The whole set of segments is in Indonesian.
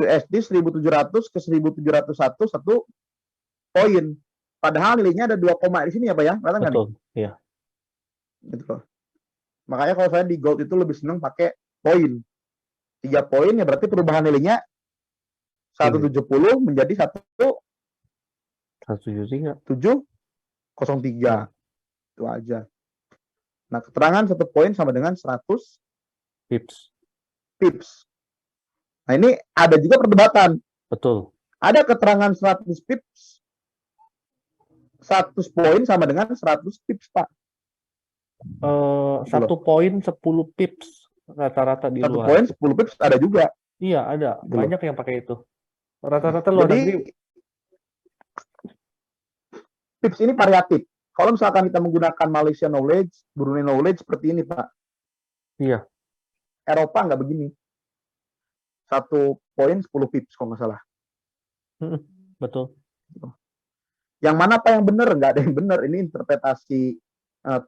USD 1700 ke 1701 1 poin. Padahal nilainya ada 2 koma di sini ya Pak ya. Kelihatan nggak nih? Betul, iya. Gitu loh. Makanya kalau saya di gold itu lebih seneng pakai poin. 3 poin ya berarti perubahan nilainya 170 menjadi 173. 1703. Itu aja. Nah, keterangan 1 poin sama dengan 100 Pips. pips. Nah, ini ada juga perdebatan. Betul. Ada keterangan 100 pips, 100 poin sama dengan 100 pips, Pak. 1 poin 10 pips rata-rata di 1 luar. poin 10 pips ada juga. Iya, ada. Gitu Banyak yang pakai itu. Rata-rata luar Jadi, negeri. pips ini variatif. Kalau misalkan kita menggunakan Malaysia knowledge, Brunei knowledge seperti ini, Pak. Iya. Eropa nggak begini. 1 poin 10 pips kalau nggak salah. Betul. Yang mana Pak yang benar? Nggak ada yang benar. Ini interpretasi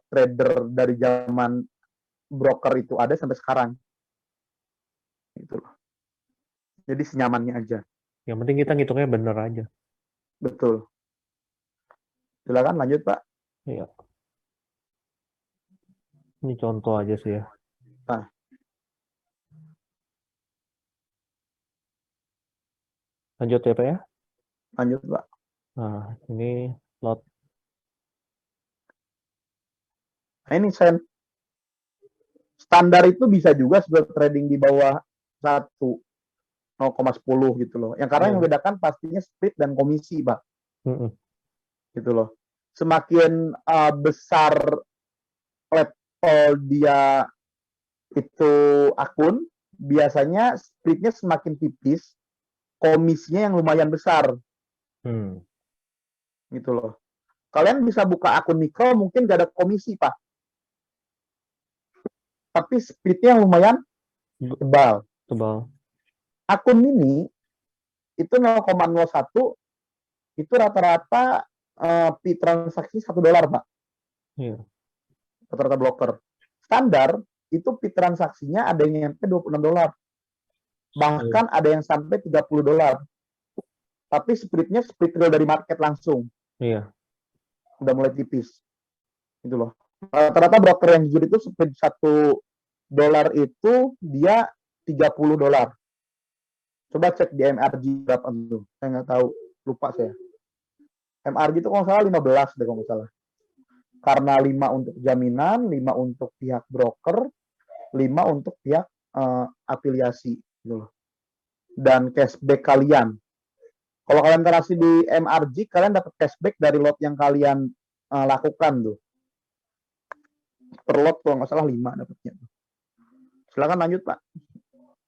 trader dari zaman broker itu ada sampai sekarang. Gitu loh. Jadi senyamannya aja. Yang penting kita ngitungnya benar aja. Betul. Silakan lanjut, Pak. Iya. Ini contoh aja sih ya. Nah. Lanjut ya Pak ya. Lanjut, Pak. Nah, ini lot. Nah, ini sen. Standar itu bisa juga sebuah trading di bawah 0,10 gitu loh. Yang karena yang membedakan pastinya split dan komisi, Pak. Gitu loh. Semakin besar level dia itu akun, biasanya splitnya semakin tipis, komisinya yang lumayan besar. Gitu loh. Kalian bisa buka akun mikro, mungkin gak ada komisi, Pak. Tapi splitnya yang lumayan tebal. Akun mini itu 0,01 itu rata-rata fee transaksi $1, Pak. Iya. Rata-rata broker. Standar itu fee transaksinya ada yang nyampe $26. Bahkan ada yang sampai $30. Tapi splitnya split real dari market langsung. Iya. Udah mulai tipis. Gitu loh. Rata-rata broker yang jujur itu split $1 itu dia $30. Coba cek di MRG berapa tuh. Saya nggak tahu, lupa saya. MRG itu kalau salah 15 deh kalau nggak salah. Karena 5 untuk jaminan, 5 untuk pihak broker, 5 untuk pihak afiliasi gitu loh. Dan cashback kalian. Kalau kalian transaksi di MRG, kalian dapat cashback dari lot yang kalian lakukan tuh. Per lot kalau nggak salah 5 dapatnya. Silakan lanjut, Pak.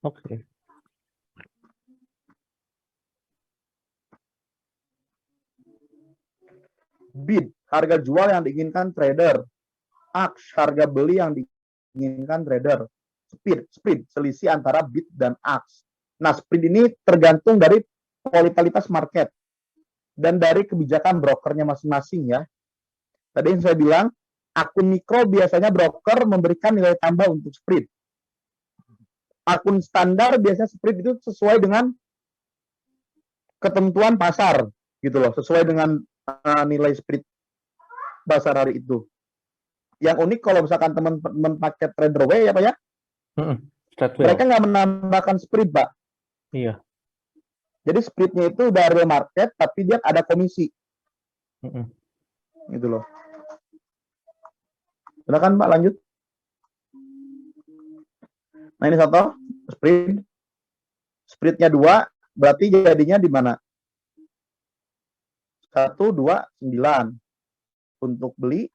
Oke. Bid, harga jual yang diinginkan trader. Aks, harga beli yang diinginkan trader. Spread, selisih antara bid dan aks. Nah, spread ini tergantung dari volatilitas market dan dari kebijakan brokernya masing-masing ya. Tadi yang saya bilang, akun mikro biasanya broker memberikan nilai tambah untuk spread. Akun standar biasanya spread itu sesuai dengan ketentuan pasar gitu loh, sesuai dengan nilai spread pasar hari itu. Yang unik kalau misalkan teman-teman pakai TraderWay ya Pak ya, mereka nggak menambahkan spread, Pak. Iya. Jadi spreadnya itu dari market, tapi dia ada komisi. Gitu loh. Silakan Pak lanjut. Nah ini contoh spread. Spreadnya 2, berarti jadinya di mana? 129 untuk beli,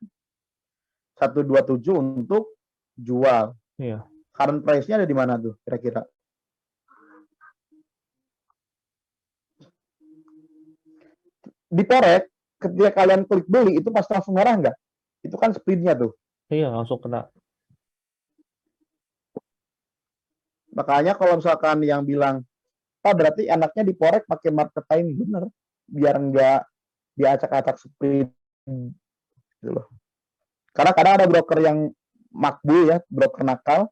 127 untuk jual. Iya. Current price-nya ada di mana tuh kira-kira? Di Forex, ketika kalian klik beli itu pasti langsung merah nggak? Itu kan spread-nya tuh. Iya, langsung kena. Makanya kalau misalkan yang bilang, Pak berarti anaknya di Forex pakai market time, bener. Biar nggak diacak-acak spread. Gitu loh. Karena kadang ada broker yang makbul ya, broker nakal.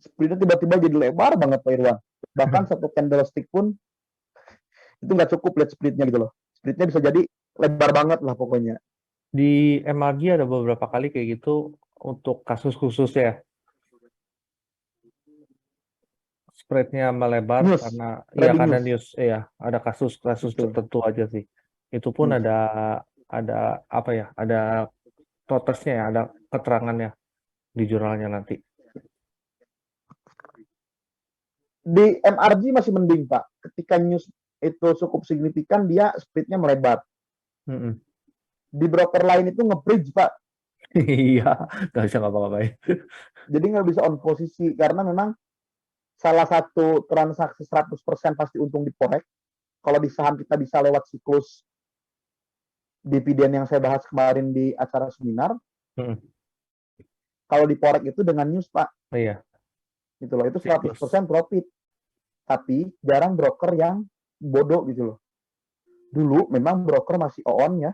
Spreadnya tiba-tiba jadi lebar banget Pak Irwan. Bahkan satu candlestick pun itu nggak cukup lihat splitnya gitu loh. Splitnya bisa jadi lebar banget lah pokoknya. Di MRG ada beberapa kali kayak gitu untuk kasus khusus ya. Spreadnya melebar News, karena ya trading karena news. news ya ada kasus-kasus Betul. tertentu aja sih. Itu pun News. ada apa ya? Ada protesnya ya, ada keterangannya di jurnalnya nanti. Di MRG masih mending Pak. Ketika news itu cukup signifikan, dia splitnya melebar. Mm-mm. Di broker lain itu nge-bridge Pak. Iya, nggak bisa ngapa-ngapain. Jadi nggak bisa on posisi karena memang salah satu transaksi 100% pasti untung di forex. Kalau di saham kita bisa lewat siklus dividen yang saya bahas kemarin di acara seminar. Mm-mm. Kalau di forex itu dengan news Pak, Iya, gitu loh. Itu siklus. 100% profit. Tapi jarang broker yang bodoh gitu loh. Dulu memang broker masih on ya.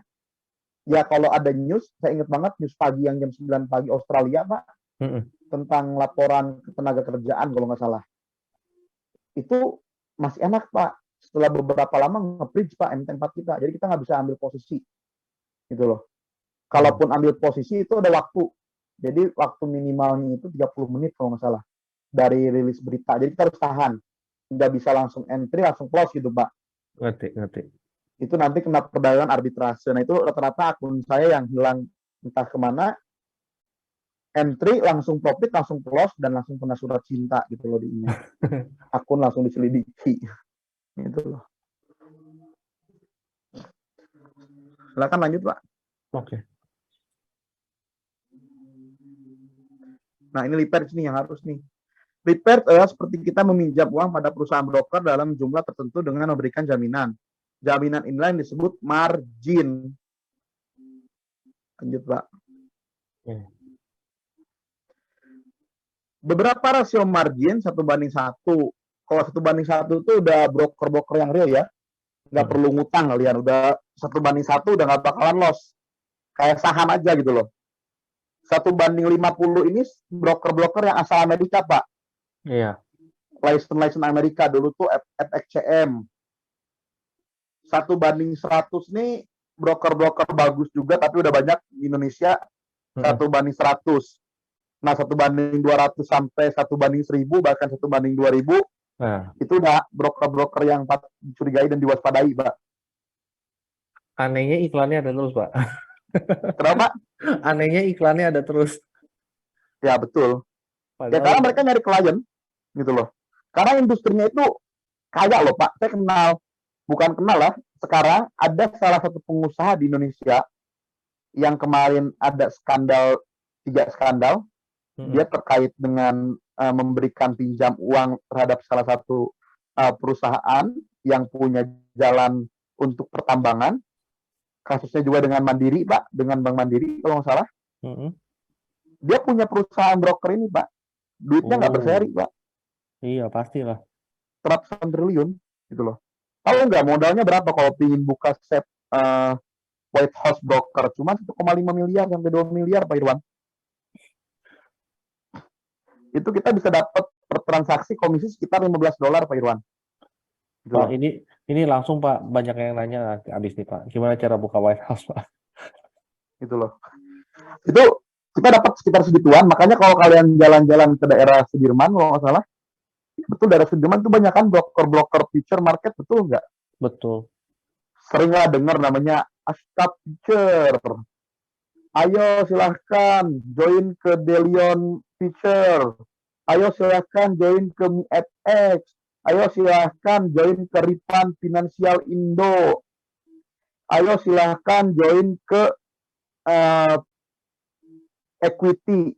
Ya kalau ada news, saya ingat banget news pagi yang jam 9 pagi Australia Pak, Mm-mm. tentang laporan ketenaga kerjaan kalau nggak salah. Itu masih enak Pak. Setelah beberapa lama nge-bridge Pak MT4 kita. Jadi kita nggak bisa ambil posisi. Gitu loh. Kalaupun ambil posisi itu ada waktu. Jadi waktu minimalnya itu 30 menit kalau nggak salah. Dari rilis berita. Jadi kita harus tahan. Nggak bisa langsung entry, langsung close gitu Pak. Ngerti. Itu nanti kena perdagangan arbitrase. Nah itu rata-rata akun saya yang hilang entah kemana, entry langsung profit, langsung close, dan langsung kena surat cinta gitu loh di email. Akun langsung diselidiki. Gitu loh. Silakan lanjut Pak. Oke. Nah ini leverage nih yang harus nih. Leverage adalah seperti kita meminjam uang pada perusahaan broker dalam jumlah tertentu dengan memberikan jaminan. Jaminan inilah yang disebut margin. Lanjut Pak. Yeah. Beberapa rasio margin 1:1. Kalau 1:1 itu udah broker-broker yang real ya. Nggak perlu ngutang kalian. Udah 1:1 udah nggak bakalan loss. Kayak saham aja gitu loh. 1:50 ini broker-broker yang asal Amerika Pak. Iya. License Amerika dulu tuh FXCM. 1:100 nih broker-broker bagus juga tapi udah banyak di Indonesia. 1:100. Nah 1:200 sampai 1:1000 bahkan 1:2000 Nah, itu udah broker-broker yang dicurigai dan diwaspadai Pak. anehnya iklannya ada terus, Pak. Kenapa? Anehnya iklannya ada terus. Ya betul. Ya Padahal karena mereka nyari klien gitu loh. Karena industrinya itu kaya loh Pak. Saya kenal, bukan kenal lah. Sekarang ada salah satu pengusaha di Indonesia yang kemarin ada skandal, 3 skandal. Dia terkait dengan memberikan pinjam uang terhadap salah satu perusahaan yang punya jalan untuk pertambangan. Kasusnya juga dengan Mandiri Pak, dengan Bank Mandiri kalau nggak salah. Dia punya perusahaan broker ini Pak. Duitnya nggak berseri Pak. Iya, pastilah. Ratusan triliun gitu loh. Tahu nggak modalnya berapa kalau ingin buka SEP White House Broker? Cuma 1,5 miliar sampai 2 miliar Pak Irwan. Itu kita bisa dapat per transaksi komisi sekitar $15 Pak Irwan. Gitu Pak, loh. ini langsung Pak, banyak yang nanya habis nih Pak. Gimana cara buka White House Pak? Gitu loh. Itu kita dapat sekitar segituan. Makanya kalau kalian jalan-jalan ke daerah Sudirman kalau nggak salah, betul daerah Sudirman itu banyak kan broker-broker future market, betul nggak? Betul. Sering lah dengar namanya Ashtab Future. Ayo silahkan join ke Delion Future. Ayo silahkan join ke MiFX. Ayo silahkan join ke Ripan Finansial Indo. Ayo silahkan join ke equity.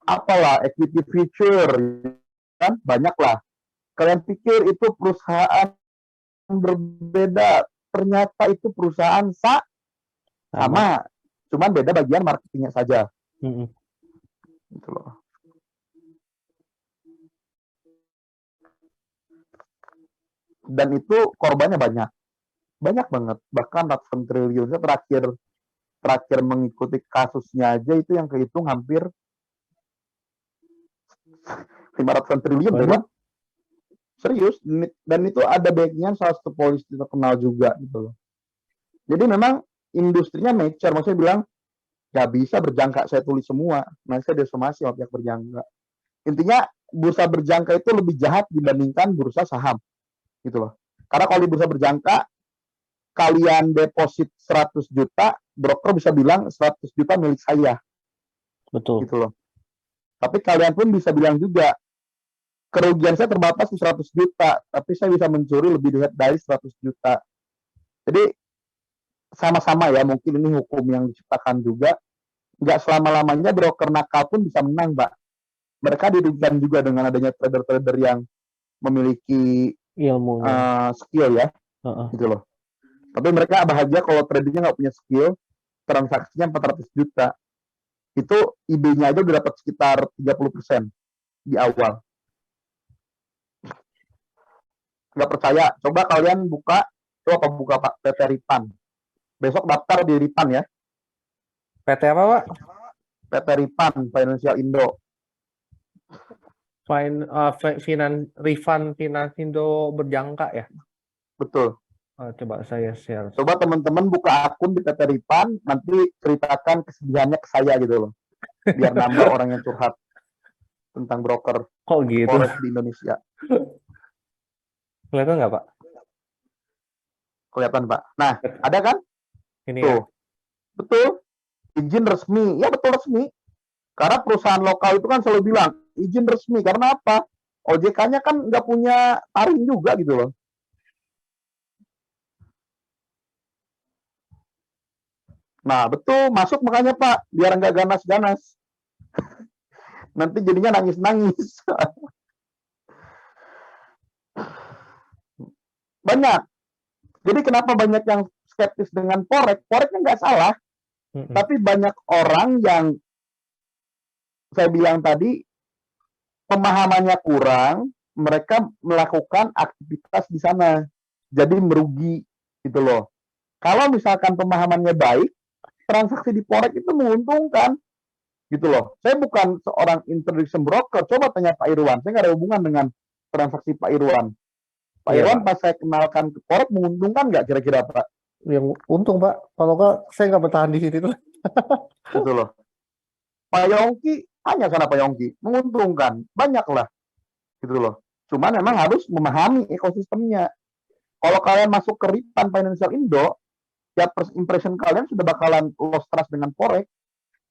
Apalah equity future. Kan banyak lah. Kalian pikir itu perusahaan berbeda. Ternyata itu perusahaan sama. Cuman beda bagian marketingnya saja. Gitu loh. Dan itu korbannya banyak. Banyak banget. Bahkan ratusan triliun. Saya terakhir mengikuti kasusnya aja itu yang kehitung hampir 500-an triliun. Kan? Serius, dan itu ada backing-nya salah satu polisi terkenal juga gitu loh. Jadi memang industrinya mature, maksudnya bilang nggak bisa berjangka, saya tulis semua. Nah, saya disomasi sama pihak berjangka. Intinya bursa berjangka itu lebih jahat dibandingkan bursa saham gitu loh. Karena kalau di bursa berjangka, kalian deposit 100 juta, broker bisa bilang 100 juta milik saya Betul. gitu loh. Tapi kalian pun bisa bilang juga, kerugian saya terbatas di 100 juta, tapi saya bisa mencuri lebih dari 100 juta. Jadi sama-sama ya, mungkin ini hukum yang diciptakan juga. Nggak selama-lamanya broker nakal pun bisa menang, Mbak. Mereka dirugikan juga dengan adanya trader-trader yang memiliki Ilmunya. skill ya, Heeh. gitu loh. Tapi mereka bahagia kalau tradingnya nggak punya skill, transaksinya 400 juta. Itu IB-nya aja udah dapat sekitar 30% di awal. Nggak percaya, coba kalian buka Pak PT Ripan. Besok daftar di Ripan ya, PT apa, Pak? PT Ripan, Financial Indo. Refund Finansindo berjangka ya? Betul. Coba saya share. Coba teman-teman buka akun di PT Ripan, nanti ceritakan kesedihannya ke saya gitu loh. Biar nambah orang yang curhat tentang broker Kok gitu? forex di Indonesia. Kelihatan nggak, Pak? Kelihatan, Pak. Nah, ada kan? Ini Tuh. ya. Betul. Izin resmi. Ya betul resmi. Karena perusahaan lokal itu kan selalu bilang, izin resmi. Karena apa? OJK-nya kan nggak punya taring juga gitu loh. Nah, betul. Masuk makanya, Pak. Biar nggak ganas-ganas. Nanti jadinya nangis-nangis. Banyak. Jadi kenapa banyak yang skeptis dengan forex? Forexnya nggak salah. Tapi banyak orang yang saya bilang tadi, pemahamannya kurang, mereka melakukan aktivitas di sana. Jadi merugi gitu loh. Kalau misalkan pemahamannya baik, transaksi di forex itu menguntungkan gitu loh. Saya bukan seorang introduction broker. Coba tanya Pak Irwan. Saya nggak ada hubungan dengan transaksi Pak Irwan. Pak Iya, Irwan Pak. pas saya kenalkan ke forex menguntungkan nggak kira-kira, Pak? Yang untung, Pak. Kalau nggak, saya nggak bertahan di situ. Gitu loh. Pak Yongki, tanya sana Pak Yongki, menguntungkan, banyak lah, gitu loh. Cuman memang harus memahami ekosistemnya. Kalau kalian masuk ke Ripan Financial Indo, ya first impression kalian sudah bakalan lost trust dengan forex.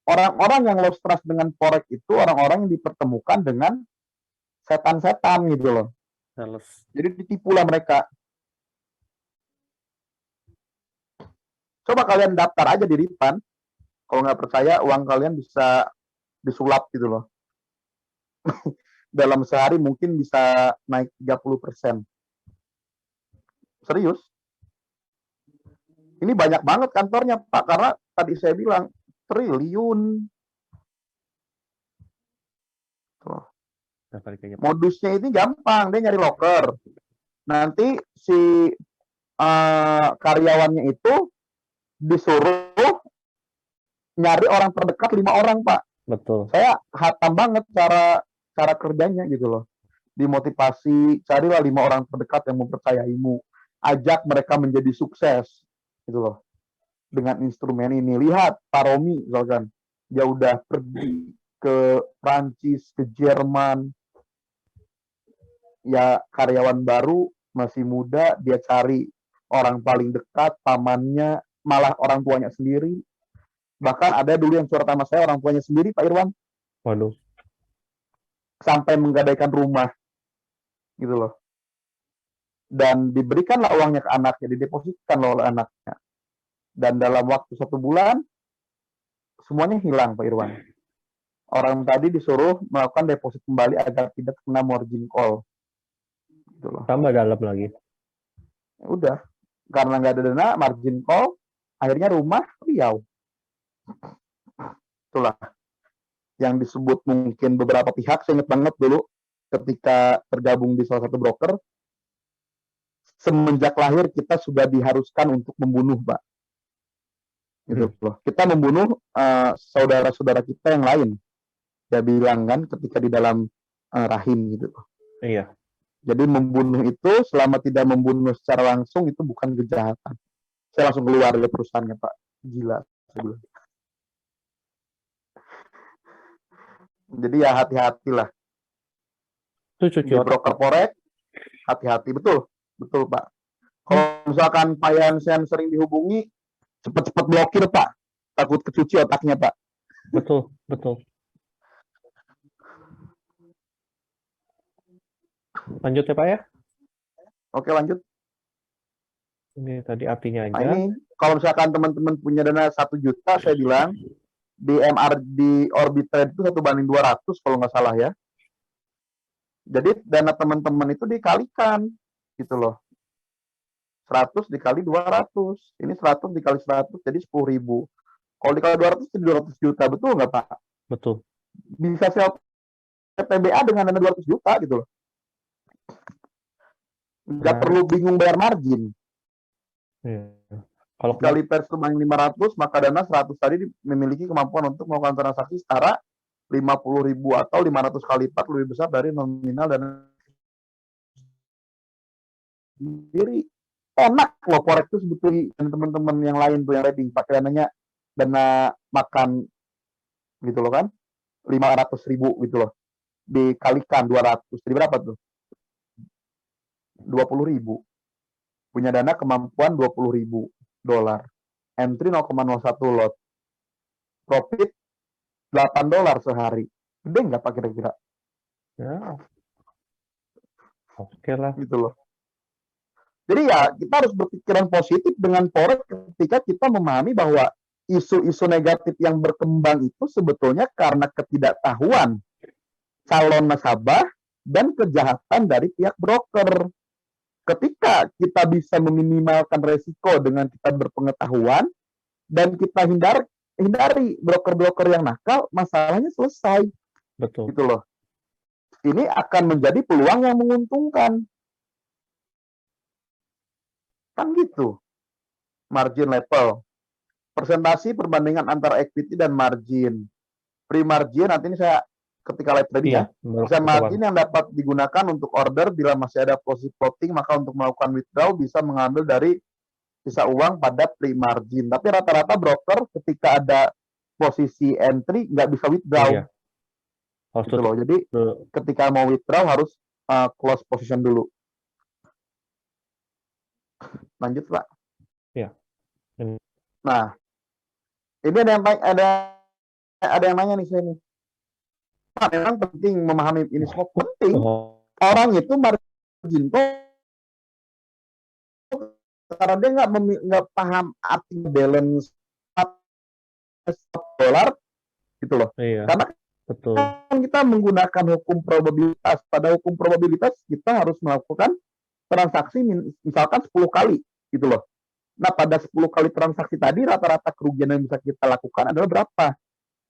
Orang-orang yang lost trust dengan forex itu orang-orang yang dipertemukan dengan setan-setan gitu loh. Sales. Jadi ditipulah mereka. Coba kalian daftar aja di Ripan. Kalau nggak percaya, uang kalian bisa disulap gitu loh. Dalam sehari mungkin bisa naik 30%. Serius. Ini banyak banget kantornya, Pak. Karena tadi saya bilang, triliun. Tuh. Modusnya ini gampang. Dia nyari loker. Nanti si karyawannya itu disuruh nyari orang terdekat 5 orang, Pak. Betul. Saya hatam banget cara kerjanya gitu loh. Dimotivasi, carilah 5 orang terdekat yang mempercayaimu. Ajak mereka menjadi sukses gitu loh. Dengan instrumen ini. Lihat Pak Romi misalkan. Dia udah pergi ke Prancis, ke Jerman. Ya karyawan baru, masih muda, dia cari orang paling dekat, pamannya, malah orang tuanya sendiri. Bahkan ada dulu yang curhat sama saya, orang tuanya sendiri, Pak Irwan. Waduh. Sampai menggadaikan rumah. Gitu loh. Dan diberikanlah uangnya ke anaknya, didepositkan oleh anaknya. Dan dalam waktu 1 bulan, semuanya hilang, Pak Irwan. Orang tadi disuruh melakukan deposit kembali agar tidak kena margin call. Gitu loh. Tambah dalam lagi. Udah. Karena nggak ada dana, margin call, akhirnya rumah riau. Itulah yang disebut mungkin beberapa pihak. Saya ingat banget dulu ketika tergabung di salah satu broker, semenjak lahir kita sudah diharuskan untuk membunuh, Pak. Gitu loh. Kita membunuh saudara-saudara kita yang lain. Dia bilang kan ketika di dalam rahim gitu. Iya. Jadi membunuh itu selama tidak membunuh secara langsung itu bukan kejahatan. Saya langsung keluar dari perusahaannya, Pak. Gila. Saya bilang. Jadi ya hati-hatilah. Itu cuci Di otak, broker Pak. forex, hati-hati. Betul. Betul, Pak. Kalau misalkan Pak Yansen sering dihubungi, cepat-cepat blokir, Pak. Takut kecuci otaknya, Pak. Betul, betul. Lanjut ya, Pak ya. Oke, lanjut. Ini tadi apinya Nah, aja. ini kalau misalkan teman-teman punya dana 1 juta, saya bilang di Orbit Trade itu 1:200 kalau nggak salah ya. Jadi dana teman-teman itu dikalikan gitu loh. 100 dikali 200. Ini 100 dikali 100 jadi 10.000. Kalau dikali 200 jadi 200 juta. Betul nggak, Pak? Betul. Bisa sell PTBA dengan dana 200 juta gitu loh. Nggak Nah, perlu bingung bayar margin. iya. Kalau Dikali per 500, maka dana 100 tadi memiliki kemampuan untuk melakukan transaksi setara 50.000 atau 500 kali lipat lebih besar dari nominal dana sendiri. Enak loh forex itu sebetulnya, dan teman-teman yang lain tuh yang trading pakai dananya dana makan gitu loh kan, 500.000 gitu loh, dikalikan 200 jadi berapa tuh? 20.000. Punya dana kemampuan 20.000 dolar, entry 0,01 lot, profit 8 dolar sehari. Gede nggak Pak kira-kira? ya, oke lah. Gitu loh. Jadi ya kita harus berpikiran positif dengan forex ketika kita memahami bahwa isu-isu negatif yang berkembang itu sebetulnya karena ketidaktahuan calon nasabah dan kejahatan dari pihak broker. Ketika kita bisa meminimalkan resiko dengan kita berpengetahuan dan kita hindari broker-broker yang nakal, masalahnya selesai. Betul. Gitu loh. Ini akan menjadi peluang yang menguntungkan. Kan gitu. Margin level. Persentasi perbandingan antara equity dan margin. Free margin, nanti ini saya ketika live trading Iya, ya. Bisa margin yang dapat digunakan untuk order bila masih ada posisi floating, maka untuk melakukan withdraw bisa mengambil dari sisa uang pada free margin. Tapi rata-rata broker ketika ada posisi entry nggak bisa withdraw. Iya. Harus Gitu loh. Jadi ketika mau withdraw harus close position dulu. Lanjut, Pak. Iya. Nah, ini ada yang nanya nih saya nih. Pak, memang penting memahami ini semua penting. Orang itu margin call karena dia nggak paham arti balance dolar gitu loh. Iya. Karena betul. Kan kita menggunakan hukum probabilitas. Pada hukum probabilitas kita harus melakukan transaksi misalkan 10 kali gitu loh. Nah, pada 10 kali transaksi tadi rata-rata kerugian yang bisa kita lakukan adalah berapa?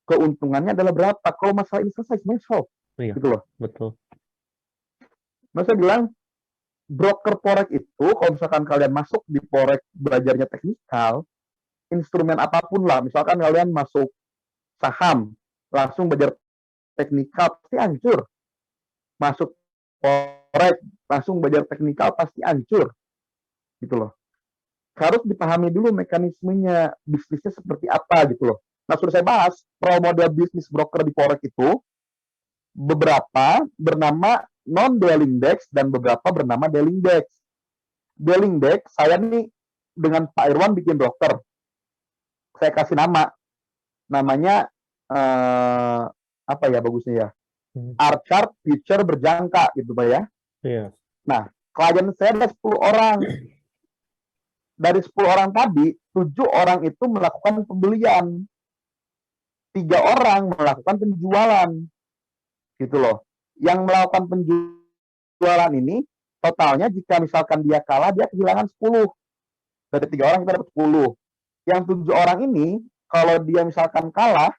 Keuntungannya adalah berapa? Kalau masalah ini selesai sebenarnya solve. Iya. Gitu loh. Betul. Nah, saya bilang broker forex itu kalau misalkan kalian masuk di forex belajarnya teknikal, instrumen apapun lah, misalkan kalian masuk saham, langsung belajar teknikal pasti hancur. Masuk forex langsung belajar teknikal pasti hancur. Gitu loh. Harus dipahami dulu mekanismenya, bisnisnya seperti apa gitu loh. Nah, sudah saya bahas pro model bisnis broker di forex itu beberapa bernama non-dwelling desk dan beberapa bernama dwelling desk. Dwelling desk saya nih dengan Pak Irwan bikin broker. Saya kasih namanya apa ya bagusnya ya? R-chart future berjangka gitu Pak ya. Iya. Nah, klien saya ada 10 orang. Dari 10 orang tadi, 7 orang itu melakukan pembelian. 3 orang melakukan penjualan. Gitu loh. Yang melakukan penjualan ini, totalnya jika misalkan dia kalah, dia kehilangan 10. Dari 3 orang kita dapat 10. Yang 7 orang ini, kalau dia misalkan kalah,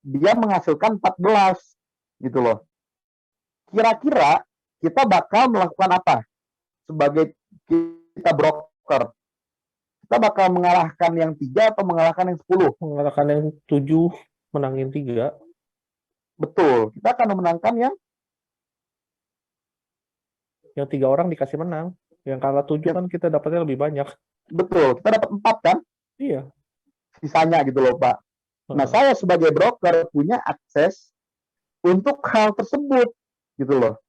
dia menghasilkan 14. Gitu loh. Kira-kira kita bakal melakukan apa? Sebagai kita broker. Kita bakal mengalahkan yang 3 atau mengalahkan yang 10? Mengalahkan yang 7, menangin 3. Betul. Kita akan memenangkan yang Yang 3 orang dikasih menang. Yang kalah 7 Ya, kan kita dapatnya lebih banyak. betul, kita dapat 4 kan, Iya. sisanya gitu loh Pak. Nah, Heeh. saya sebagai broker punya akses untuk hal tersebut gitu loh.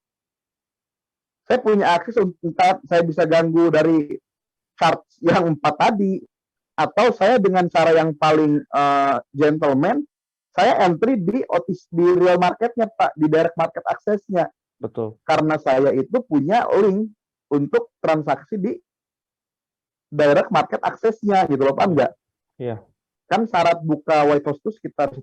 Saya punya akses untuk saya bisa ganggu dari chart yang 4 tadi, atau saya dengan cara yang paling gentleman, saya entry di di real marketnya Pak, di direct market aksesnya. Betul. Karena saya itu punya link untuk transaksi di direct market aksesnya gitu loh Pak, enggak? Iya. Kan syarat buka White House itu sekitar 1,5.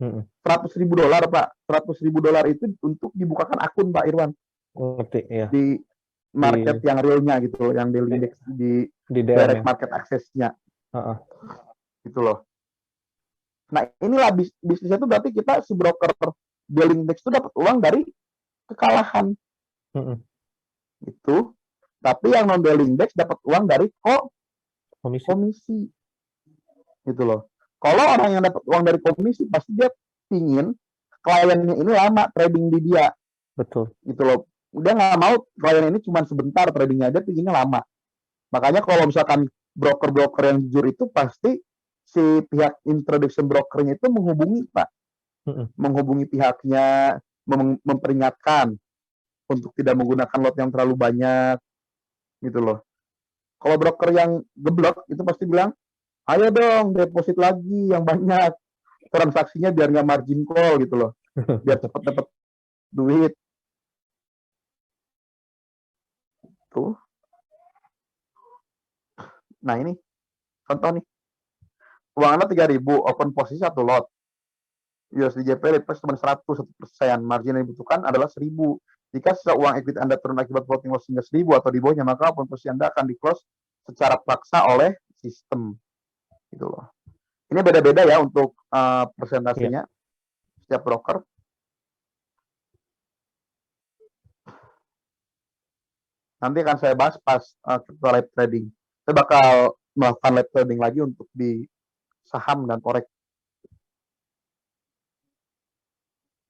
Mm-mm. $100.000 Pak. $100.000 itu untuk dibukakan akun Pak Irwan Ngerti, ya. di Di market yang realnya gitu loh, yang daily di, index di di DM direct ya. market aksesnya Heeh. gitu loh. Nah, inilah bisnisnya itu berarti kita si broker daily index itu dapat uang dari kekalahan Mm-mm. itu, tapi yang non daily index dapat uang dari Komisi. komisi gitu loh. Kalau orang yang dapat uang dari komisi pasti dia pingin kliennya ini lama trading di dia Betul. gitu loh. Dia nggak mau klien ini cuma sebentar tradingnya, dia pinginnya lama. Makanya kalau misalkan broker-broker yang jujur itu pasti si pihak introduction brokernya itu menghubungi Pak, Mm-mm. menghubungi pihaknya, memperingatkan untuk tidak menggunakan lot yang terlalu banyak gitu loh. Kalau broker yang geblok itu pasti bilang, ayo dong deposit lagi yang banyak, transaksinya biar nggak margin call gitu loh, biar cepat dapat duit tuh. Nah ini contoh nih, uang Anda 3.000, open posisi 1 lot, USDJP replace cuma 100%, margin yang dibutuhkan adalah 1.000. Jika sisa uang equity Anda turun akibat floating loss hingga 1.000 atau di bawahnya, maka open posisi Anda akan di close secara paksa oleh sistem gitu loh. Ini beda-beda ya untuk persentasenya setiap broker. Nanti akan saya bahas pas kita live trading. Saya bakal melakukan live trading lagi untuk di saham dan forex.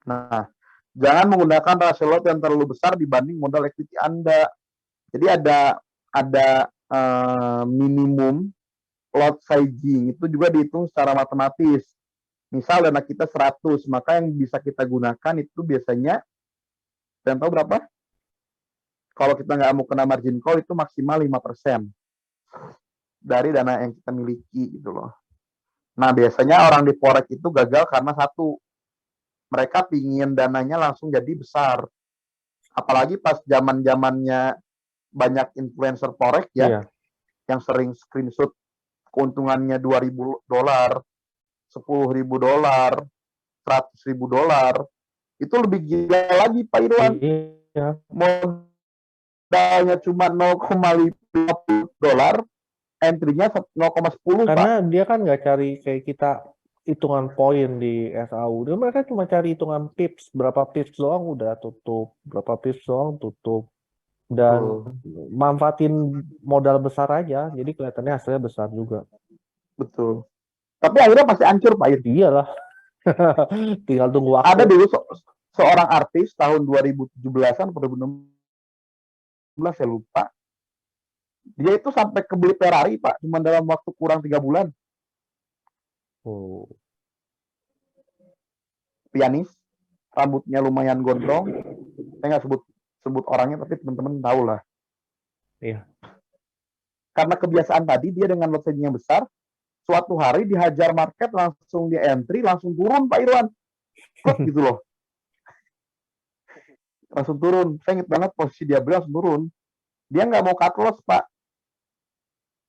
Nah, jangan menggunakan rasio lot yang terlalu besar dibanding modal equity Anda. Jadi ada minimum lot sizing itu juga dihitung secara matematis. Misal dana kita 100, maka yang bisa kita gunakan itu biasanya, kalian tahu berapa? Kalau kita nggak mau kena margin call itu maksimal 5% dari dana yang kita miliki gitu loh. Nah, biasanya orang di forex itu gagal karena satu, mereka pingin dananya langsung jadi besar. Apalagi pas zaman-zamannya banyak influencer forex ya, Iya. yang sering screenshot keuntungannya $2.000, $10.000, $100.000, itu lebih gila lagi Pak Irwan. Iya. Modalnya cuma $0,50, entry-nya 0,10 Pak. Karena dia kan nggak cari kayak kita hitungan poin di SAU. Dia mereka cuma cari hitungan pips, berapa pips doang udah tutup, berapa pips doang tutup. Dan manfaatin modal besar aja, jadi kelihatannya hasilnya besar juga. Betul. Tapi akhirnya pasti hancur Pak Ir. Iyalah, tinggal tunggu Ada waktu. dulu seorang artis tahun 2017-an atau 2016 saya lupa. Dia itu sampai kebeli Ferrari Pak, cuma dalam waktu kurang 3 bulan. Oh, Pianis, rambutnya lumayan gondrong. Saya nggak sebut orangnya, tapi teman-teman tahu lah. iya. Karena kebiasaan tadi dia dengan lot sizing yang besar, suatu hari dihajar market, langsung di entry, langsung turun Pak Irwan. Klub gitu loh. Langsung turun. Saya ingat banget posisi dia beli langsung turun. Dia nggak mau cut loss Pak.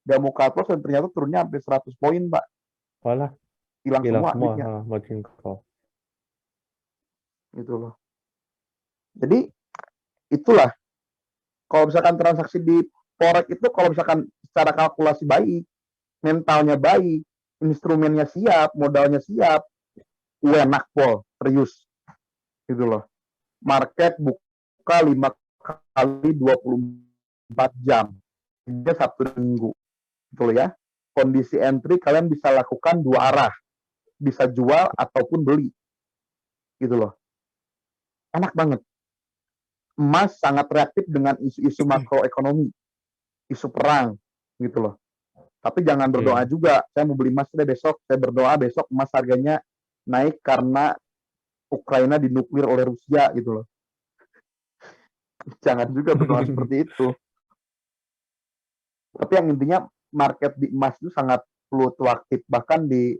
Nggak mau cut loss dan ternyata turunnya hampir 100 poin Pak. Walah, Hilang hilang semua semua duitnya. margin call. Gitu loh. Jadi itulah, kalau misalkan transaksi di forex itu kalau misalkan secara kalkulasi baik, mentalnya baik, instrumennya siap, modalnya siap, enak pol, serius. Gitu loh. Market buka 5 kali 24 jam. Dia Sabtu dan Minggu. Gitu loh ya. Kondisi entry kalian bisa lakukan 2 arah. Bisa jual ataupun beli. Gitu loh. Enak banget. emas sangat reaktif dengan isu-isu makroekonomi, isu perang, gitu loh. Tapi jangan berdoa Iya. juga, saya mau beli emas deh besok, saya berdoa besok emas harganya naik karena Ukraina dinuklir oleh Rusia, gitu loh. Jangan juga berdoa seperti itu. Tapi yang intinya market di emas itu sangat fluktuatif, bahkan di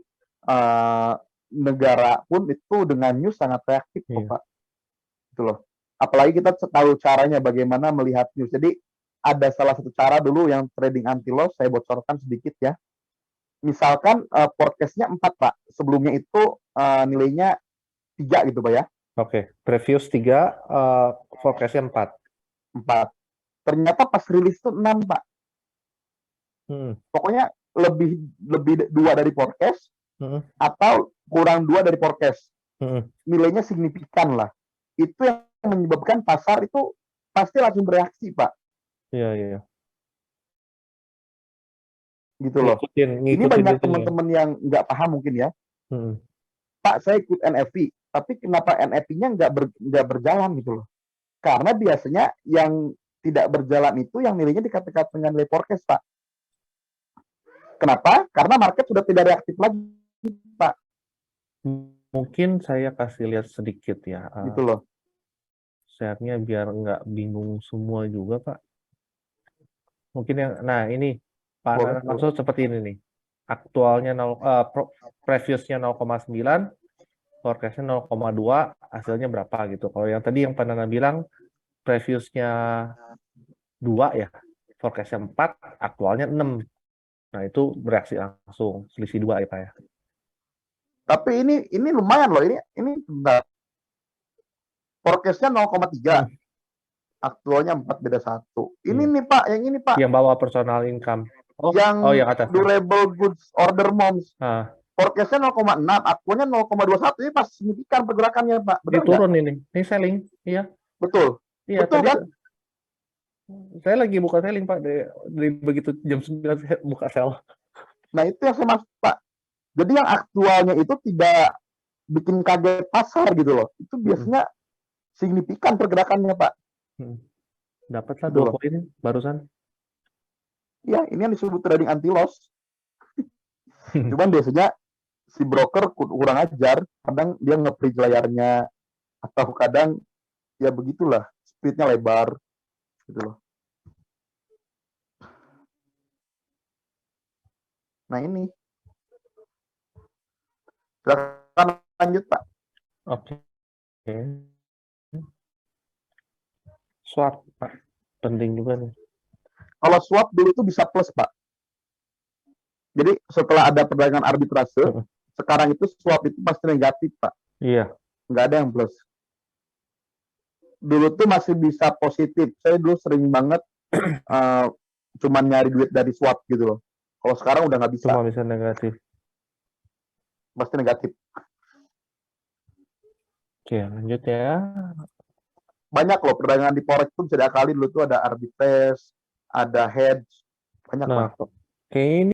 negara pun itu dengan news sangat reaktif kok, Iya. Pak. Gitu loh. Apalagi kita tahu caranya bagaimana melihat news. Jadi ada salah satu cara dulu yang trading anti loss, saya bocorkan sedikit ya. Misalkan forecast-nya 4, Pak. Sebelumnya itu nilainya 3 gitu, Pak ya. Oke, previous 3, forecast-nya 4. 4. Ternyata pas rilis itu 6, Pak. Pokoknya lebih 2 dari forecast atau kurang 2 dari forecast. Nilainya signifikan lah. Itu yang menyebabkan pasar itu pasti langsung bereaksi, Pak. Iya, iya. Gitu loh. Ini Ngikutin banyak itu ya. teman-teman yang nggak paham mungkin ya. Pak, saya ikut NFT, tapi kenapa NFT-nya nggak berjalan gitu loh? Karena biasanya yang tidak berjalan itu yang nilainya dekat-dekat dengan nilai forecast, Pak. Kenapa? Karena market sudah tidak reaktif lagi, Pak. Mungkin saya kasih lihat sedikit ya, Gitu loh. share-nya biar nggak bingung semua juga, Pak. Mungkin yang, nah ini, Pak Boleh, Nana maksud seperti ini nih. Aktualnya previous-nya 0,9, forecast-nya 0,2, hasilnya berapa gitu. Kalau yang tadi yang Pak Nana bilang, previous-nya 2 ya, forecast-nya 4, aktualnya 6. Nah, itu bereaksi langsung, selisih 2 ya, Pak ya. Tapi ini lumayan loh, ini bentar. Forecast-nya 0,3. Aktualnya 4, beda 1. Ini Iya. nih, Pak, yang ini, Pak. Yang bawa personal income. Yang yang atas. durable goods order months. Forecast-nya 0,6, aktualnya 0,21. Ini pas signifikan pergerakannya, Pak. Benar Ini turun ini selling. Iya. Betul. Iya, Betul tadi kan? saya lagi buka selling, Pak. Dari begitu jam 9 saya buka sell. Nah, itu yang saya maksud, Pak. Jadi yang aktualnya itu tidak bikin kaget pasar gitu loh. Itu biasanya signifikan pergerakannya, Pak. Dapatlah Gitu 2 loh. poin barusan. Ya, ini yang disebut trading anti loss. Cuman biasanya si broker kurang ajar, kadang dia nge-freeze layarnya, atau kadang ya begitulah, speednya lebar gitu loh. Nah ini, silakan lanjut, Pak. Oke. Swap, Pak. Penting juga nih. Kalau swap dulu itu bisa plus, Pak. Jadi setelah ada perdagangan arbitrase, sekarang itu swap itu pasti negatif, Pak. Iya. Nggak ada yang plus. Dulu tuh masih bisa positif. Saya dulu sering banget cuman nyari duit dari swap gitu loh. Kalau sekarang udah nggak bisa. Cuma bisa negatif. Pasti negatif. Oke, lanjut ya. Banyak loh perdagangan di forex tuh bisa diakali. Dulu tuh ada arbitrage, ada hedge, banyak, Pak. Nah, kayak ini